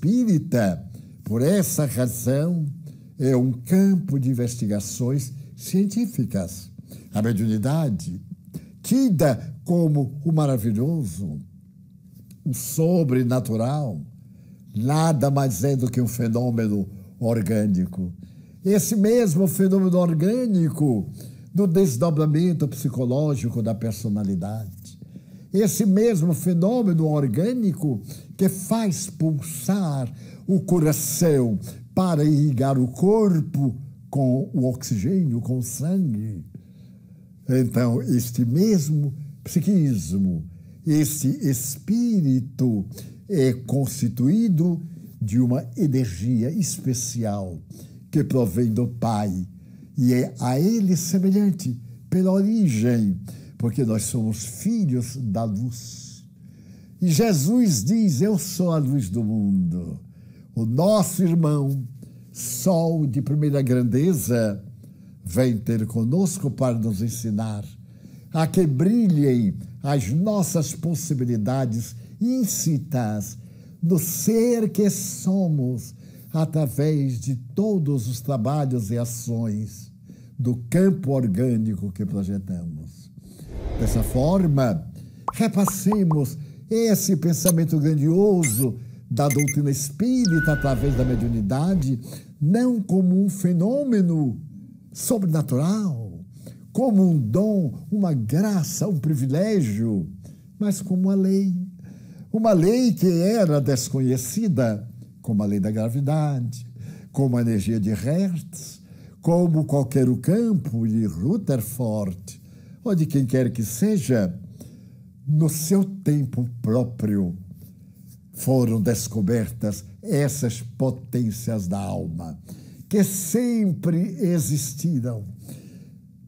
espírita, por essa razão, é um campo de investigações científicas. A mediunidade, tida como o maravilhoso, o sobrenatural, nada mais é do que um fenômeno orgânico. Esse mesmo fenômeno orgânico do desdobramento psicológico da personalidade. Esse mesmo fenômeno orgânico que faz pulsar o coração para irrigar o corpo com o oxigênio, com o sangue. Então, este mesmo psiquismo, este espírito é constituído de uma energia especial que provém do Pai e é a Ele semelhante pela origem, porque nós somos filhos da luz. E Jesus diz: eu sou a luz do mundo. O nosso irmão, sol de primeira grandeza, vem ter conosco para nos ensinar a que brilhem as nossas possibilidades íncitas no ser que somos, através de todos os trabalhos e ações do campo orgânico que projetamos. Dessa forma, repassemos esse pensamento grandioso da doutrina espírita através da mediunidade, não como um fenômeno sobrenatural, como um dom, uma graça, um privilégio, mas como uma lei que era desconhecida, como a lei da gravidade, como a energia de Hertz, como qualquer campo de Rutherford, ou de quem quer que seja, no seu tempo próprio foram descobertas essas potências da alma, que sempre existiram.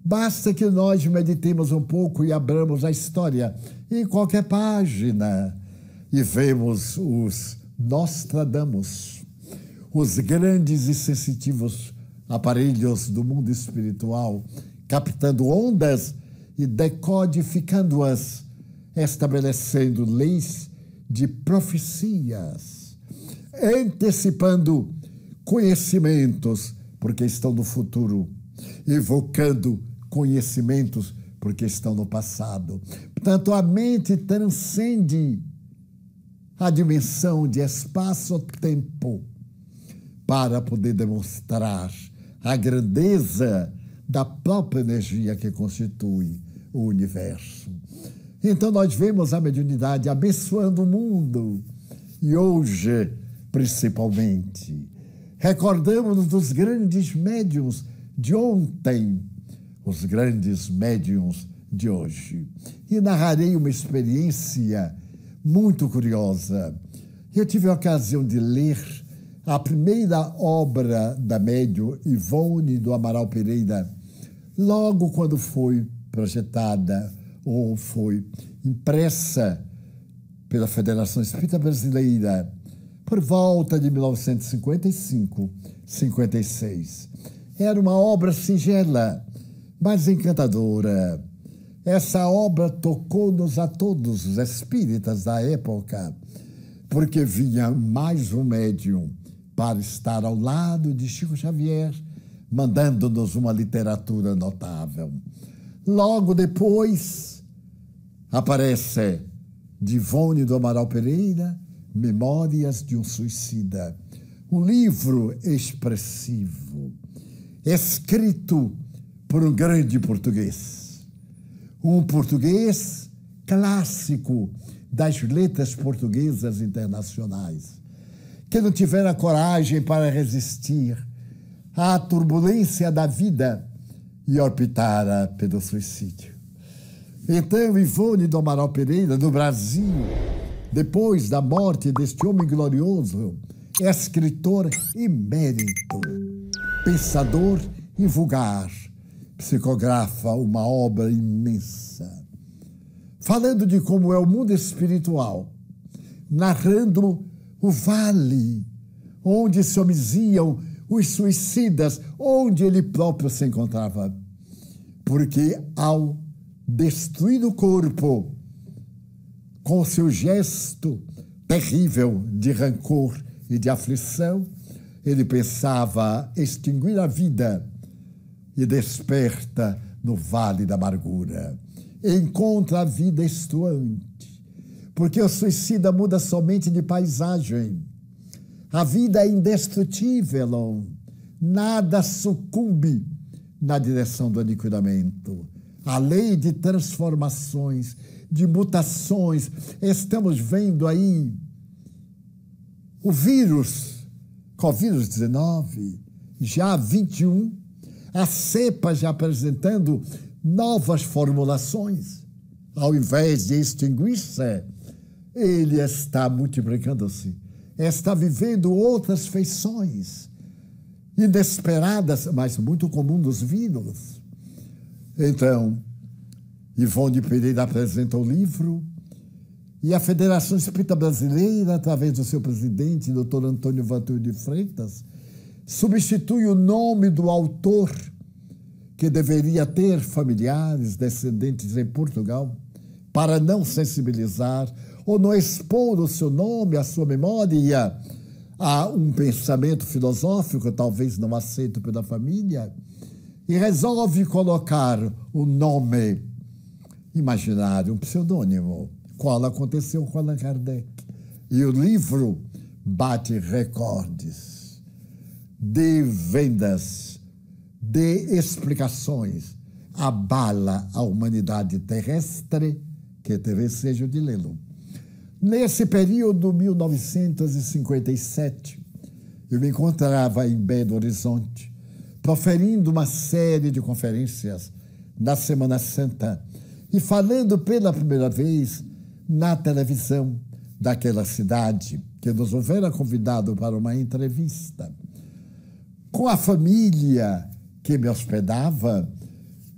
Basta que nós meditemos um pouco e abramos a história em qualquer página e vemos os Nostradamus, os grandes e sensitivos aparelhos do mundo espiritual, captando ondas e decodificando-as, estabelecendo leis de profecias, antecipando conhecimentos, porque estão no futuro, evocando conhecimentos, porque estão no passado. Portanto, a mente transcende a dimensão de espaço-tempo para poder demonstrar a grandeza da própria energia que constitui o universo. Então, nós vemos a mediunidade abençoando o mundo. E hoje, principalmente, recordamos dos grandes médiuns de ontem, os grandes médiuns de hoje. E narrarei uma experiência muito curiosa. Eu tive a ocasião de ler a primeira obra da médium Ivone do Amaral Pereira, logo quando foi projetada ou foi impressa pela Federação Espírita Brasileira por volta de 1955, 56. Era uma obra singela, mas encantadora. Essa obra tocou-nos a todos os espíritas da época, porque vinha mais um médium para estar ao lado de Chico Xavier, mandando-nos uma literatura notável. Logo depois, aparece de Ivone do Amaral Pereira, Memórias de um Suicida, um livro expressivo, escrito por um grande português, um português clássico das letras portuguesas internacionais, que não tivera coragem para resistir à turbulência da vida e optara pelo suicídio. Então, Ivone do Amaral Pereira, no Brasil, depois da morte deste homem glorioso, é escritor emérito, pensador e vulgar, psicografa uma obra imensa, falando de como é o mundo espiritual, narrando o vale onde se homiziam os suicidas, onde ele próprio se encontrava. Porque ao destruir o corpo, com seu gesto terrível de rancor e de aflição, ele pensava extinguir a vida e desperta no vale da amargura. Encontra a vida estuante, porque o suicida muda somente de paisagem. A vida é indestrutível, nada sucumbe na direção do aniquilamento. A lei de transformações, de mutações, estamos vendo aí o vírus, Covid-19, já 21, a cepa já apresentando novas formulações. Ao invés de extinguir-se, ele está multiplicando-se, está vivendo outras feições inesperadas, mas muito comum dos vírus. Então, Ivone Pereira apresenta o livro e a Federação Espírita Brasileira, através do seu presidente, Dr. Antônio Vantuil de Freitas, substitui o nome do autor, que deveria ter familiares, descendentes em Portugal, para não sensibilizar ou não expor o seu nome, a sua memória a um pensamento filosófico, talvez não aceito pela família, e resolve colocar o nome imaginário, um pseudônimo, qual aconteceu com Allan Kardec. E o livro bate recordes de vendas, de explicações, abala a humanidade terrestre, que teve desejo de lê-lo. Nesse período, 1957, eu me encontrava em Belo Horizonte, proferindo uma série de conferências na Semana Santa e falando pela primeira vez na televisão daquela cidade, que nos houvera convidado para uma entrevista. Com a família que me hospedava,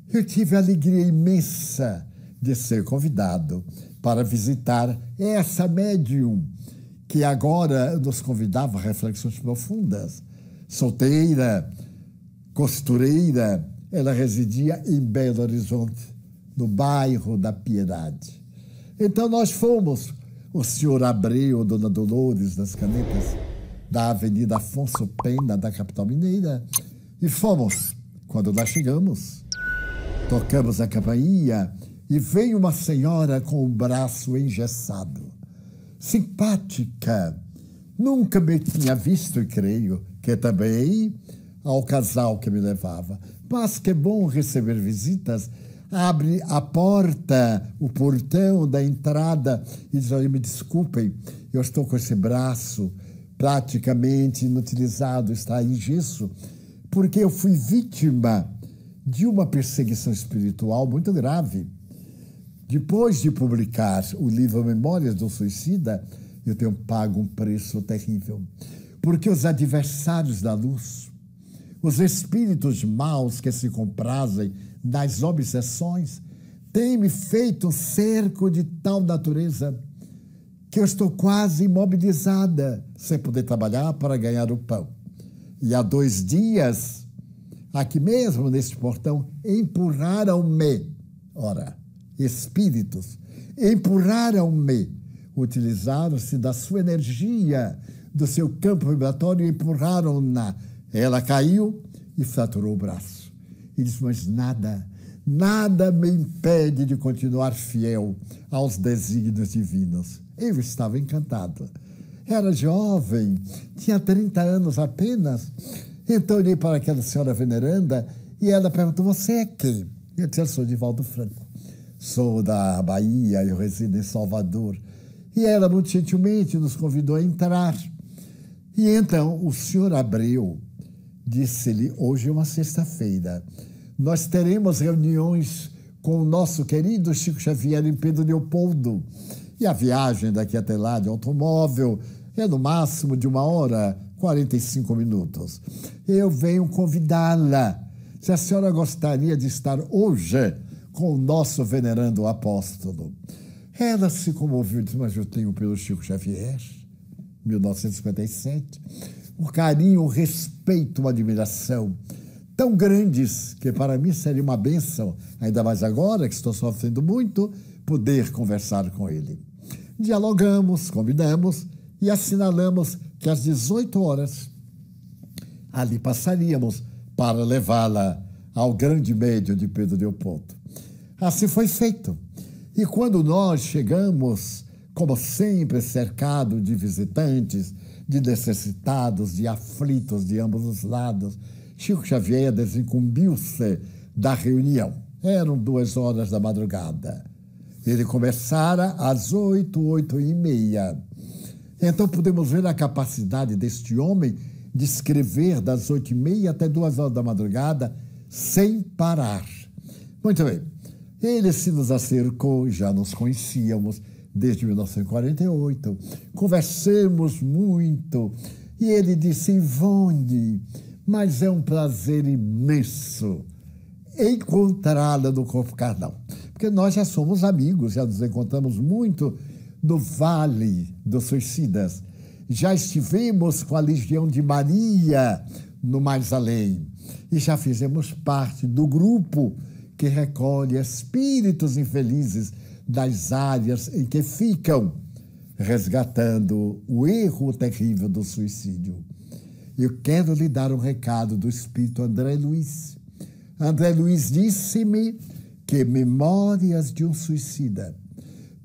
eu tive a alegria imensa de ser convidado para visitar essa médium que agora nos convidava a reflexões profundas. Solteira, costureira, ela residia em Belo Horizonte, no bairro da Piedade. Então nós fomos, o senhor Abreu, dona Dolores das Canetas, da Avenida Afonso Pena, da capital mineira, e fomos. Quando nós chegamos, tocamos a campainha e veio uma senhora com o braço engessado, simpática. Nunca me tinha visto e creio que também ao casal que me levava. Mas que bom receber visitas. Abre a porta, o portão da entrada e diz: olha, me desculpem, eu estou com esse braço praticamente inutilizado, está em gesso, porque eu fui vítima de uma perseguição espiritual muito grave. Depois de publicar o livro Memórias do Suicida, eu tenho pago um preço terrível, porque os adversários da luz, os espíritos maus que se comprazem nas obsessões, têm me feito um cerco de tal natureza que eu estou quase imobilizada, sem poder trabalhar para ganhar o pão. E há 2 dias, aqui mesmo neste portão, empurraram-me, espíritos, empurraram-me, utilizaram-se da sua energia, do seu campo vibratório, e empurraram-na. Ela caiu e fraturou o braço. E disse: mas nada me impede de continuar fiel aos desígnios divinos. Eu estava encantado. Era jovem, tinha 30 anos apenas. Então olhei para aquela senhora veneranda e ela perguntou: você é quem? Eu disse: eu sou Divaldo Franco. Sou da Bahia, eu resido em Salvador. E ela, muito gentilmente, nos convidou a entrar. E então o senhor Abreu disse-lhe: hoje é uma sexta-feira, nós teremos reuniões com o nosso querido Chico Xavier em Pedro Leopoldo. E a viagem daqui até lá de automóvel é no máximo de 1h, 45 minutos. Eu venho convidá-la, se a senhora gostaria de estar hoje com o nosso venerando apóstolo. Ela se comoveu e disse: mas eu tenho pelo Chico Xavier, 1957, um carinho, um respeito, uma admiração tão grandes que para mim seria uma bênção, ainda mais agora que estou sofrendo muito, poder conversar com ele. Dialogamos, combinamos e assinalamos que às 18 horas ali passaríamos para levá-la ao grande médium de Pedro Leopoldo. Assim foi feito. E quando nós chegamos, como sempre, cercado de visitantes, de necessitados, de aflitos de ambos os lados, Chico Xavier desincumbiu-se da reunião. Eram 2 horas da madrugada. Ele começara às 8, 8h30. Então podemos ver a capacidade deste homem de escrever das 8h30 até 2 horas da madrugada sem parar. Muito bem. Ele se nos acercou, já nos conhecíamos desde 1948, conversamos muito, e ele disse: Ivone, mas é um prazer imenso encontrá-la no corpo carnal. Porque nós já somos amigos, já nos encontramos muito no Vale dos Suicidas. Já estivemos com a Legião de Maria no Mais Além. E já fizemos parte do grupo que recolhe espíritos infelizes das áreas em que ficam, resgatando o erro terrível do suicídio. Eu quero lhe dar um recado do espírito André Luiz. André Luiz disse-me que Memórias de um Suicida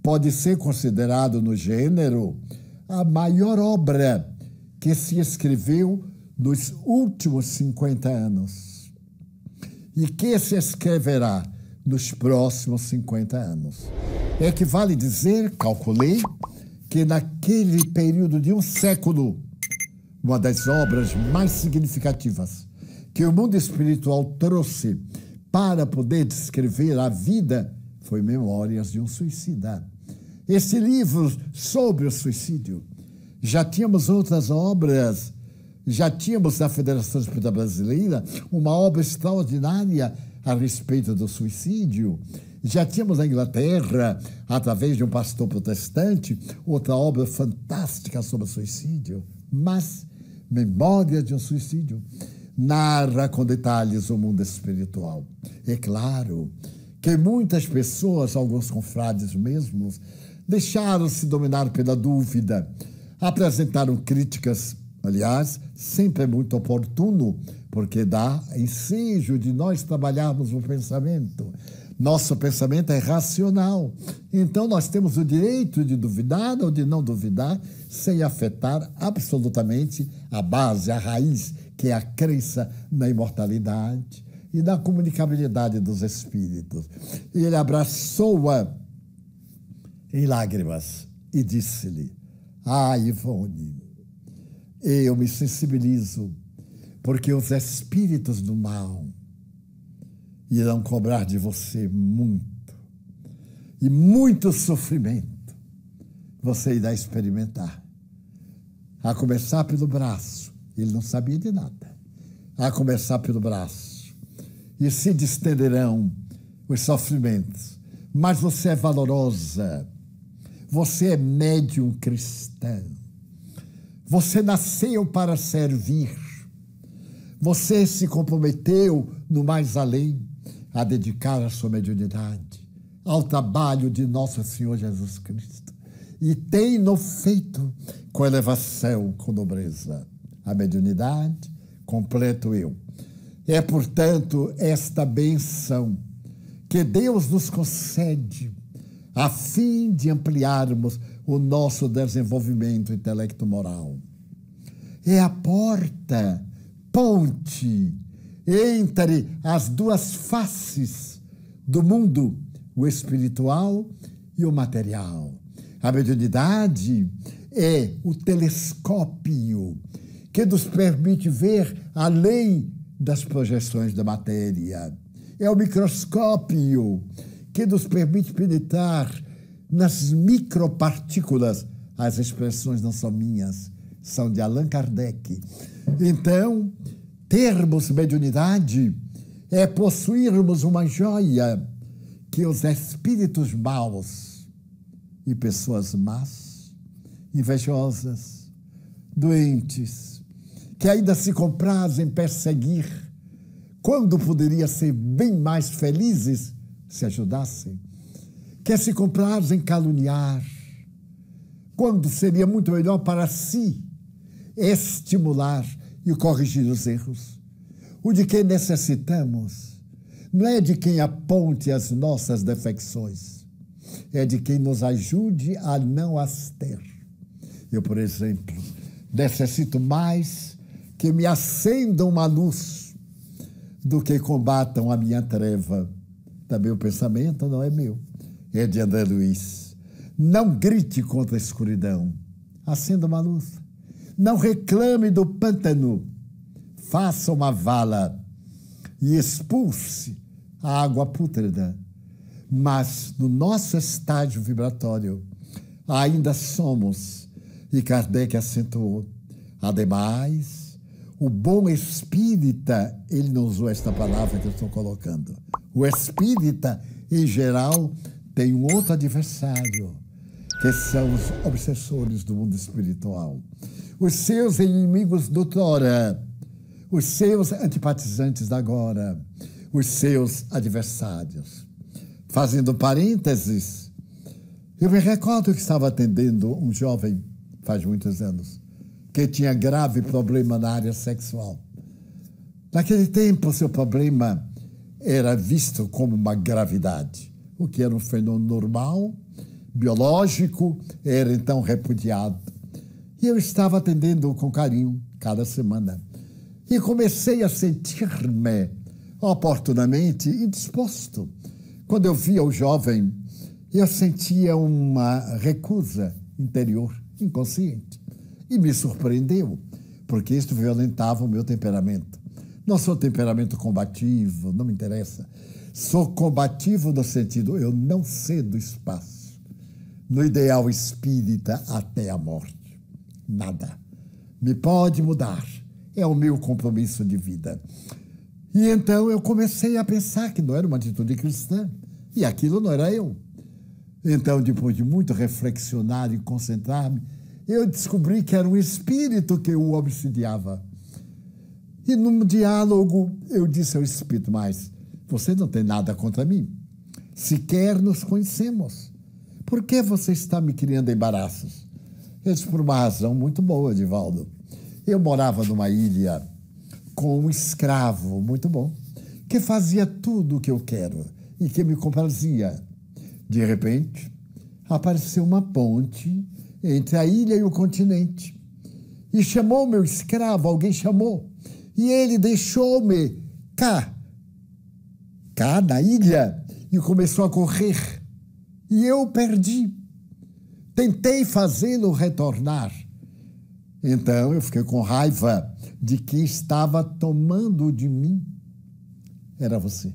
pode ser considerado no gênero a maior obra que se escreveu nos últimos 50 anos e que se escreverá nos próximos 50 anos. É que vale dizer, calculei, que naquele período de um século, uma das obras mais significativas que o mundo espiritual trouxe para poder descrever a vida foi Memórias de um Suicida. Esse livro sobre o suicídio. Já tínhamos outras obras, já tínhamos na Federação Espírita Brasileira uma obra extraordinária a respeito do suicídio. Já tínhamos na Inglaterra, através de um pastor protestante, outra obra fantástica sobre o suicídio. Mas Memórias de um Suicídio narra com detalhes o mundo espiritual. É claro que muitas pessoas, alguns confrades mesmos, deixaram-se dominar pela dúvida, apresentaram críticas. Aliás, sempre é muito oportuno, porque dá ensejo de nós trabalharmos o pensamento. Nosso pensamento é racional. Então, nós temos o direito de duvidar ou de não duvidar, sem afetar absolutamente a base, a raiz, que é a crença na imortalidade e na comunicabilidade dos espíritos. E ele abraçou-a em lágrimas e disse-lhe: Ivone, eu me sensibilizo, porque os espíritos do mal irão cobrar de você muito, e muito sofrimento você irá experimentar. A começar pelo braço, ele não sabia de nada, a começar pelo braço, e se distenderão os sofrimentos, mas você é valorosa, você é médium cristã, você nasceu para servir, você se comprometeu no mais além a dedicar a sua mediunidade ao trabalho de nosso Senhor Jesus Cristo. E tem-no feito com elevação, com nobreza. A mediunidade completo eu. É, portanto, esta bênção que Deus nos concede a fim de ampliarmos o nosso desenvolvimento intelecto-moral. É a porta, ponte, entre as duas faces do mundo, o espiritual e o material. A mediunidade é o telescópio que nos permite ver além das projeções da matéria. É o microscópio que nos permite penetrar nas micropartículas. As expressões não são minhas, são de Allan Kardec. Então, termos mediunidade é possuirmos uma joia que os espíritos maus e pessoas más, invejosas, doentes, que ainda se comprazem em perseguir, quando poderia ser bem mais felizes se ajudassem, que se comprazem em caluniar, quando seria muito melhor para si estimular e corrigir os erros. O de quem necessitamos não é de quem aponte as nossas defecções, é de quem nos ajude a não as ter. Eu, por exemplo, necessito mais que me acendam uma luz do que combatam a minha treva. Também o pensamento não é meu, é de André Luiz. Não grite contra a escuridão, acenda uma luz. Não reclame do pântano, faça uma vala e expulse a água pútrida. Mas no nosso estágio vibratório ainda somos, e Kardec acentuou, ademais, o bom espírita, ele não usou esta palavra que eu estou colocando, o espírita, em geral, tem um outro adversário, que são os obsessores do mundo espiritual, os seus inimigos do outrora, os seus antipatizantes da agora, os seus adversários. Fazendo parênteses, eu me recordo que estava atendendo um jovem, faz muitos anos, que tinha grave problema na área sexual. Naquele tempo, seu problema era visto como uma gravidade, o que era um fenômeno normal, biológico, era então repudiado. E eu estava atendendo com carinho cada semana. E comecei a sentir-me oportunamente indisposto. Quando eu via o jovem, eu sentia uma recusa interior, inconsciente. E me surpreendeu, porque isto violentava o meu temperamento. Não sou temperamento combativo, não me interessa. Sou combativo no sentido, eu não cedo espaço. No ideal espírita até a morte. Nada. Me pode mudar. É o meu compromisso de vida. E então eu comecei a pensar que não era uma atitude cristã. E aquilo não era eu. Então, depois de muito reflexionar e concentrar-me, eu descobri que era um espírito que o obsidiava. E num diálogo eu disse ao espírito, mas você não tem nada contra mim. Sequer nos conhecemos. Por que você está me criando embaraços? Eu disse, por uma razão muito boa, Divaldo. Eu morava numa ilha com um escravo muito bom, que fazia tudo o que eu quero e que me comprazia. De repente, apareceu uma ponte entre a ilha e o continente. E chamou meu escravo, alguém chamou. E ele deixou-me cá na ilha, e começou a correr. E eu perdi. Tentei fazê-lo retornar. Então eu fiquei com raiva de que estava tomando de mim. Era você.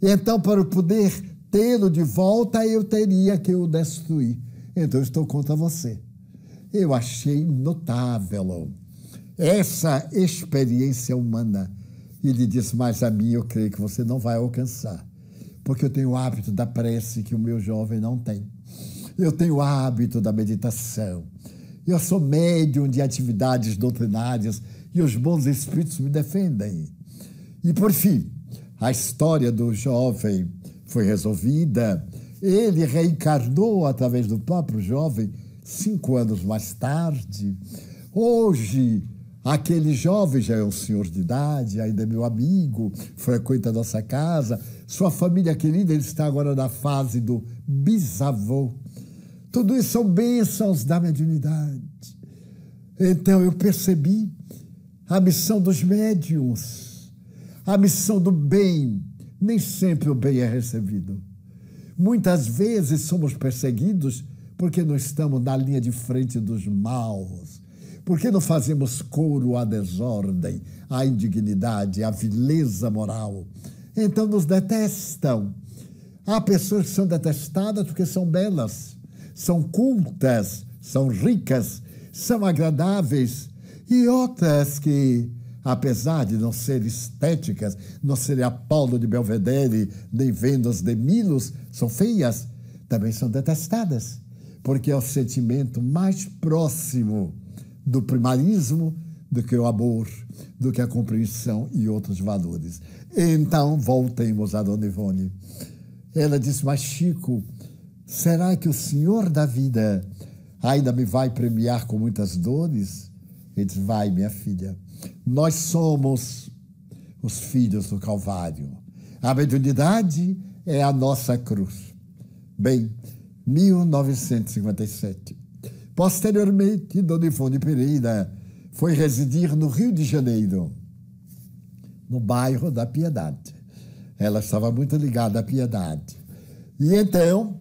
Então, para poder tê-lo de volta, eu teria que o destruir. Então eu estou contra você. Eu achei notável essa experiência humana. E ele disse, mas a mim eu creio que você não vai alcançar, porque eu tenho o hábito da prece que o meu jovem não tem. Eu tenho o hábito da meditação. Eu sou médium de atividades doutrinárias e os bons espíritos me defendem. E, por fim, a história do jovem foi resolvida. Ele reencarnou através do próprio jovem 5 anos mais tarde. Hoje, aquele jovem já é um senhor de idade, ainda é meu amigo, frequenta a nossa casa. Sua família querida, ele está agora na fase do bisavô. Tudo isso são bênçãos da mediunidade. Então eu percebi a missão dos médiuns, a missão do bem. Nem sempre o bem é recebido. Muitas vezes somos perseguidos porque não estamos na linha de frente dos maus, porque não fazemos coro à desordem, à indignidade, à vileza moral. Então nos detestam. Há pessoas que são detestadas porque são belas, são cultas, são ricas, são agradáveis, e outras que, apesar de não serem estéticas, não serem Apolo de Belvedere, nem Vênus de Milos, são feias, também são detestadas, porque é o sentimento mais próximo do primarismo do que o amor, do que a compreensão e outros valores. Então, voltemos a Dona Ivone. Ela disse, mas Chico, será que o Senhor da vida ainda me vai premiar com muitas dores? Ele diz, vai, minha filha. Nós somos os filhos do Calvário. A mediunidade é a nossa cruz. Bem, 1957. Posteriormente, Dona Ivone Pereira foi residir no Rio de Janeiro, no bairro da Piedade. Ela estava muito ligada à Piedade. E então,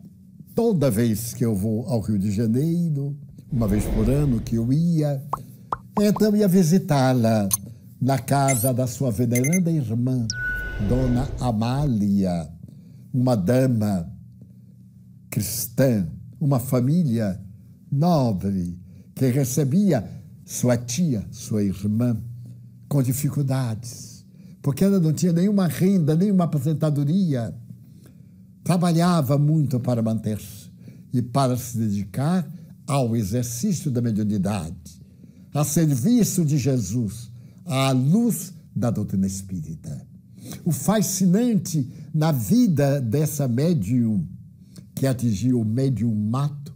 toda vez que eu vou ao Rio de Janeiro, uma vez por ano que eu ia, então ia visitá-la na casa da sua veneranda irmã, Dona Amália, uma dama cristã, uma família nobre, que recebia sua tia, sua irmã, com dificuldades, porque ela não tinha nenhuma renda, nenhuma aposentadoria, trabalhava muito para manter-se e para se dedicar ao exercício da mediunidade, a serviço de Jesus, à luz da doutrina espírita. O fascinante na vida dessa médium, que atingiu o mediumato,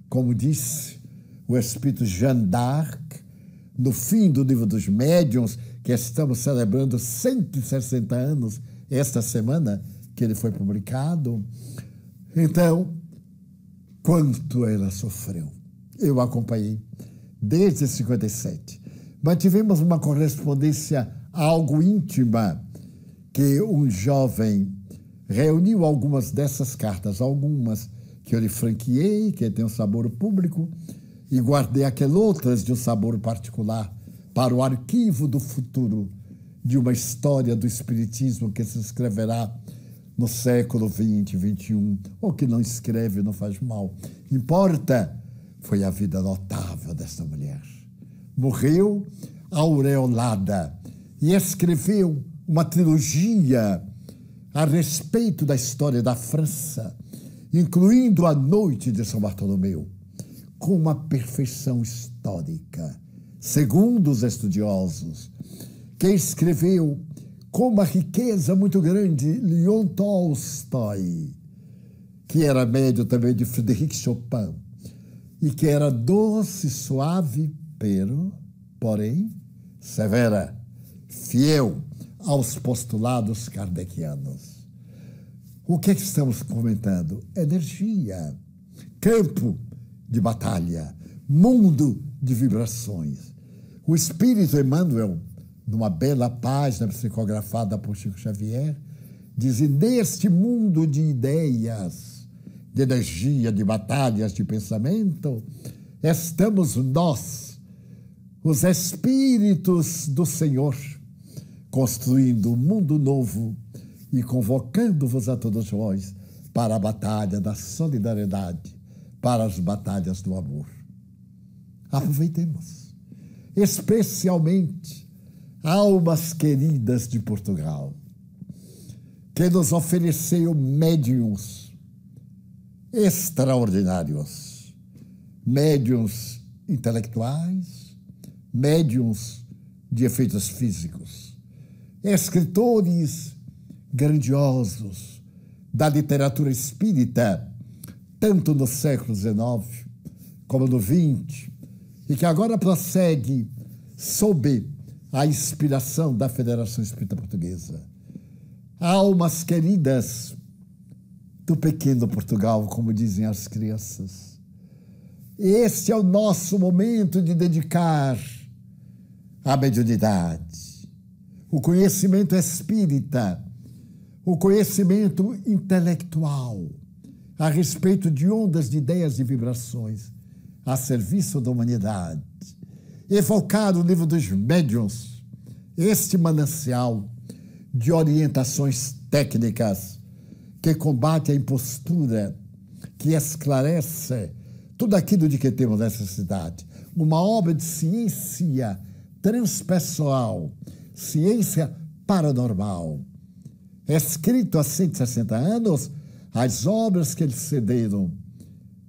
como disse o espírito Jeanne d'Arc, no fim do livro dos médiuns, que estamos celebrando 160 anos esta semana, que ele foi publicado. Então, quanto ela sofreu. Eu acompanhei desde 57. Mantivemos uma correspondência algo íntima, que um jovem reuniu algumas dessas cartas, algumas que eu lhe franqueei, que tem um sabor público, e guardei aquelas outras de um sabor particular para o arquivo do futuro de uma história do Espiritismo que se escreverá no século XX, XXI, ou que não escreve, não faz mal. Importa, foi a vida notável desta mulher. Morreu aureolada e escreveu uma trilogia a respeito da história da França, incluindo a Noite de São Bartolomeu, com uma perfeição histórica, segundo os estudiosos, que escreveu com uma riqueza muito grande Leon Tolstói, que era médio também de Frédéric Chopin, e que era doce, suave, porém, severa, fiel aos postulados kardecianos. O que estamos comentando? Energia, campo de batalha, mundo de vibrações. O Espírito Emmanuel, numa bela página psicografada por Chico Xavier, diz: neste mundo de ideias, de energia, de batalhas, de pensamento, estamos nós, os Espíritos do Senhor, construindo um mundo novo e convocando-vos a todos vós para a batalha da solidariedade, para as batalhas do amor. Aproveitemos, especialmente almas queridas de Portugal, que nos ofereceu médiuns extraordinários, médiuns intelectuais, médiuns de efeitos físicos, escritores grandiosos da literatura espírita, tanto no século XIX como no XX, e que agora prossegue sob a inspiração da Federação Espírita Portuguesa. Almas queridas do pequeno Portugal, como dizem as crianças. Este é o nosso momento de dedicar a mediunidade, o conhecimento espírita, o conhecimento intelectual a respeito de ondas de ideias e vibrações a serviço da humanidade. Evocar o livro dos médiuns, este manancial de orientações técnicas que combate a impostura, que esclarece tudo aquilo de que temos necessidade. Uma obra de ciência transpessoal, ciência paranormal. Escrito há 160 anos, as obras que eles cederam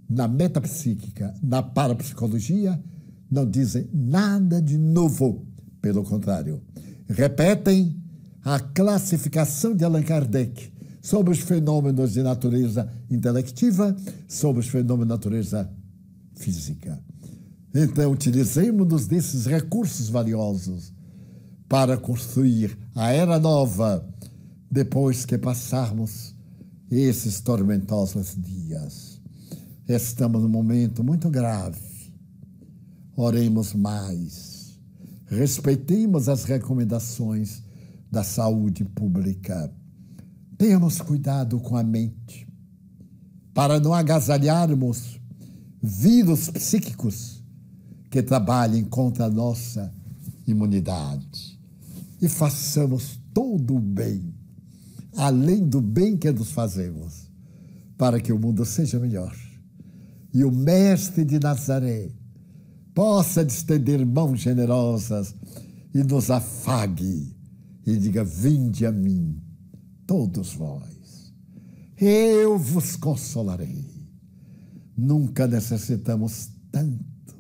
na metapsíquica, na parapsicologia, não dizem nada de novo. Pelo contrário, repetem a classificação de Allan Kardec sobre os fenômenos de natureza intelectiva, sobre os fenômenos de natureza física. Então, utilizemos-nos desses recursos valiosos para construir a era nova depois que passarmos esses tormentosos dias. Estamos num momento muito grave. Oremos mais. Respeitemos as recomendações da saúde pública. Tenhamos cuidado com a mente para não agasalharmos vírus psíquicos que trabalhem contra a nossa imunidade. E façamos todo o bem, além do bem que nos fazemos, para que o mundo seja melhor. E o Mestre de Nazaré possa estender mãos generosas e nos afague e diga: vinde a mim, todos vós, eu vos consolarei. Nunca necessitamos tanto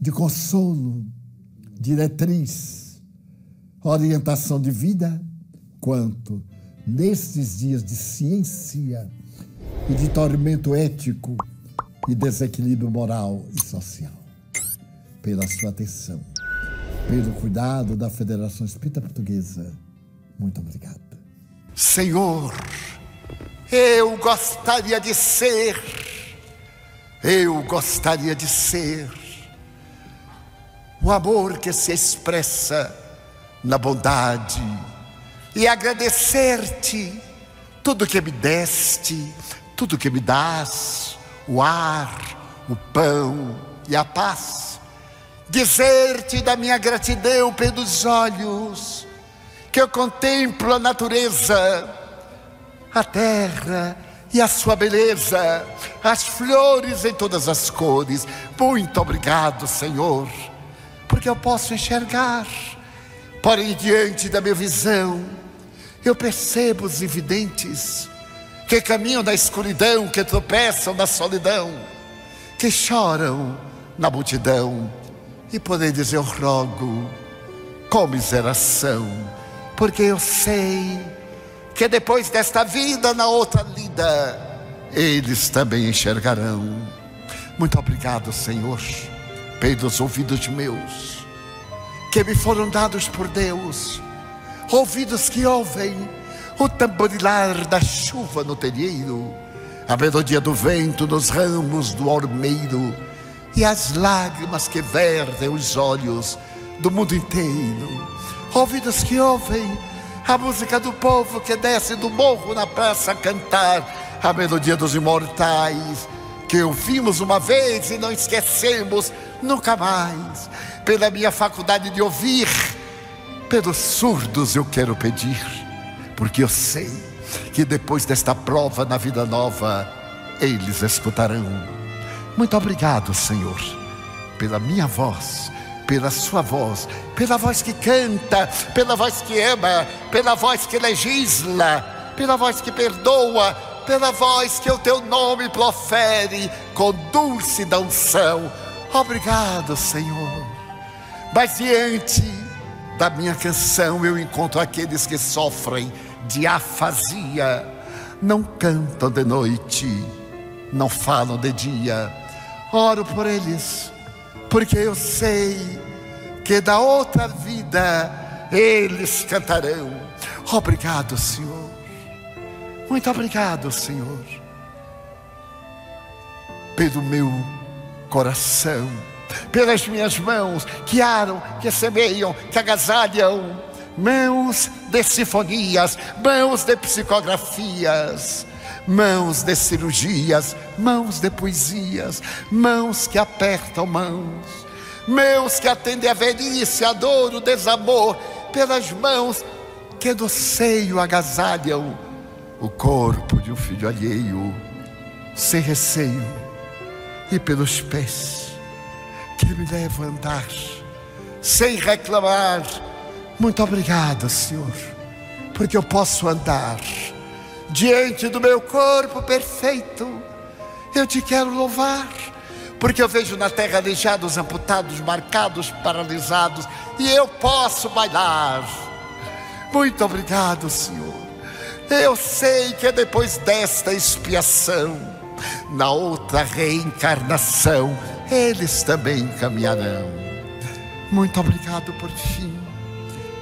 de consolo, diretriz, orientação de vida, quanto nestes dias de ciência e de tormento ético e desequilíbrio moral e social. Pela sua atenção, pelo cuidado da Federação Espírita Portuguesa, muito obrigado. Senhor, eu gostaria de ser o amor que se expressa na bondade e agradecer-te tudo que me deste, tudo que me dás, o ar, o pão e a paz. Dizer-te da minha gratidão pelos olhos que eu contemplo a natureza, a terra e a sua beleza, as flores em todas as cores. Muito obrigado, Senhor, porque eu posso enxergar. Porém, diante da minha visão, eu percebo os invidentes que caminham na escuridão, que tropeçam na solidão, que choram na multidão. E por eles eu rogo com miseração, porque eu sei que depois desta vida, na outra lida, eles também enxergarão. Muito obrigado, Senhor, pelos ouvidos meus, que me foram dados por Deus, ouvidos que ouvem o tamborilar da chuva no telheiro, a melodia do vento nos ramos do ormeiro, e as lágrimas que vertem os olhos do mundo inteiro. Ouvidos que ouvem a música do povo que desce do morro na praça a cantar, a melodia dos imortais que ouvimos uma vez e não esquecemos nunca mais. Pela minha faculdade de ouvir, pelos surdos eu quero pedir, porque eu sei que depois desta prova na vida nova, eles escutarão. Muito obrigado, Senhor, pela minha voz, pela sua voz, pela voz que canta, pela voz que ama, pela voz que legisla, pela voz que perdoa, pela voz que o teu nome profere com dulce da unção. Obrigado, Senhor. Mas diante da minha canção eu encontro aqueles que sofrem de afasia, não cantam de noite, não falam de dia. Oro por eles, porque eu sei que da outra vida eles cantarão. Obrigado, Senhor. Muito obrigado, Senhor, pelo meu coração, pelas minhas mãos que aram, que semeiam, que agasalham, mãos de sinfonias, mãos de psicografias, mãos de cirurgias, mãos de poesias, mãos que apertam mãos, mãos que atendem a velhice, a dor, o desamor, pelas mãos que do seio agasalham o corpo de um filho alheio, sem receio, e pelos pés que me levam a andar, sem reclamar. Muito obrigado, Senhor, porque eu posso andar diante do meu corpo perfeito. Eu te quero louvar, porque eu vejo na terra aleijados, amputados, marcados, paralisados, e eu posso bailar. Muito obrigado, Senhor. Eu sei que depois desta expiação, na outra reencarnação, eles também caminharão. Muito obrigado por fim,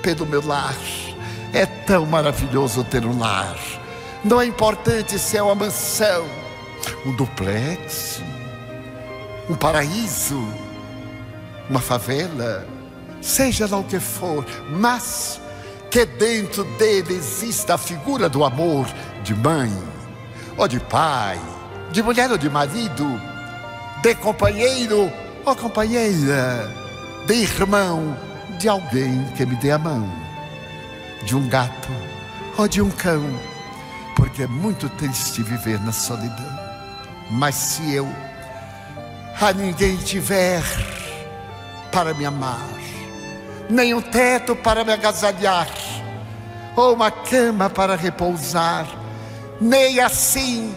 pelo meu lar. É tão maravilhoso ter um lar. Não é importante se é uma mansão, um duplex, um paraíso, uma favela, seja lá o que for, mas que dentro dele exista a figura do amor de mãe, ou de pai, de mulher ou de marido, de companheiro ou companheira, de irmão, de alguém que me dê a mão, de um gato ou de um cão, porque é muito triste viver na solidão. Mas se eu a ninguém tiver para me amar, nem um teto para me agasalhar, ou uma cama para repousar, nem assim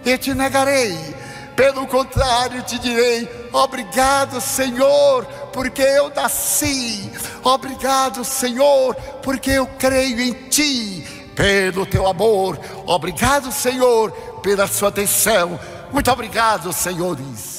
eu te negarei. Pelo contrário, te direi: obrigado, Senhor, porque eu nasci. Obrigado, Senhor, porque eu creio em Ti, pelo Teu amor. Obrigado, Senhor, pela Sua atenção. Muito obrigado, senhores.